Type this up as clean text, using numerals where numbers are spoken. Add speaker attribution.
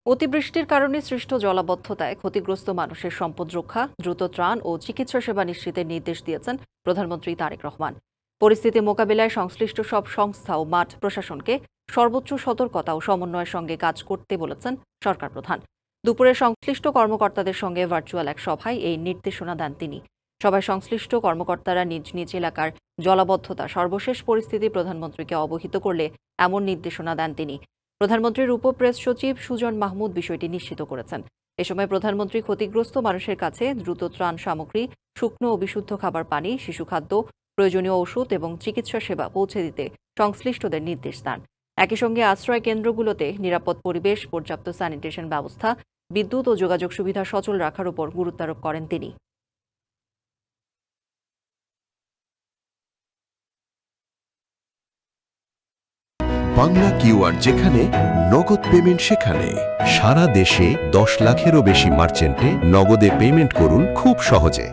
Speaker 1: অতিবৃষ্টির কারণে সৃষ্ট জলাবদ্ধতায় ক্ষতিগ্রস্ত মানুষের সম্পদ রক্ষা, দ্রুত ত্রাণ ও চিকিৎসা সেবা নিশ্চিতের নির্দেশ দিয়েছেন প্রধানমন্ত্রী তারেক রহমান। পরিস্থিতি মোকাবিলায় সংশ্লিষ্ট সব সংস্থা ও মাঠ প্রশাসনকে সর্বোচ্চ সতর্কতা ও সমন্বয়ের সঙ্গে কাজ করতে বলেছেন সরকার প্রধান। দুপুরে সংশ্লিষ্ট কর্মকর্তাদের সঙ্গে ভার্চুয়াল এক সভায় এই নির্দেশনা দেন তিনি। সভায় সংশ্লিষ্ট কর্মকর্তারা নিজ নিজ এলাকার জলাবদ্ধতা সর্বশেষ পরিস্থিতি প্রধানমন্ত্রীকে অবহিত করলে এমন নির্দেশনা দেন তিনি। প্রধানমন্ত্রীর উপপ্রেস সচিব সুজন মাহমুদ বিষয়টি নিশ্চিত করেছেন। এ সময় প্রধানমন্ত্রী ক্ষতিগ্রস্ত মানুষের কাছে দ্রুত ত্রাণ সামগ্রী, শুকনো ও বিশুদ্ধ খাবার পানি, শিশু খাদ্য, প্রয়োজনীয় ওষুধ এবং চিকিৎসা সেবা পৌঁছে দিতে সংশ্লিষ্টদের নির্দেশ দেন। একই সঙ্গে আশ্রয় কেন্দ্রগুলোতে নিরাপদ পরিবেশ, পর্যাপ্ত স্যানিটেশন ব্যবস্থা, বিদ্যুৎ ও যোগাযোগ সুবিধা সচল রাখার উপর গুরুত্বারোপ করেন তিনি।
Speaker 2: বাংলা কিউআর যেখানে, নগদ পেমেন্ট সেখানে। সারা দেশে 10 লাখেরও বেশি মার্চেন্টে নগদে পেমেন্ট করুন খুব সহজে।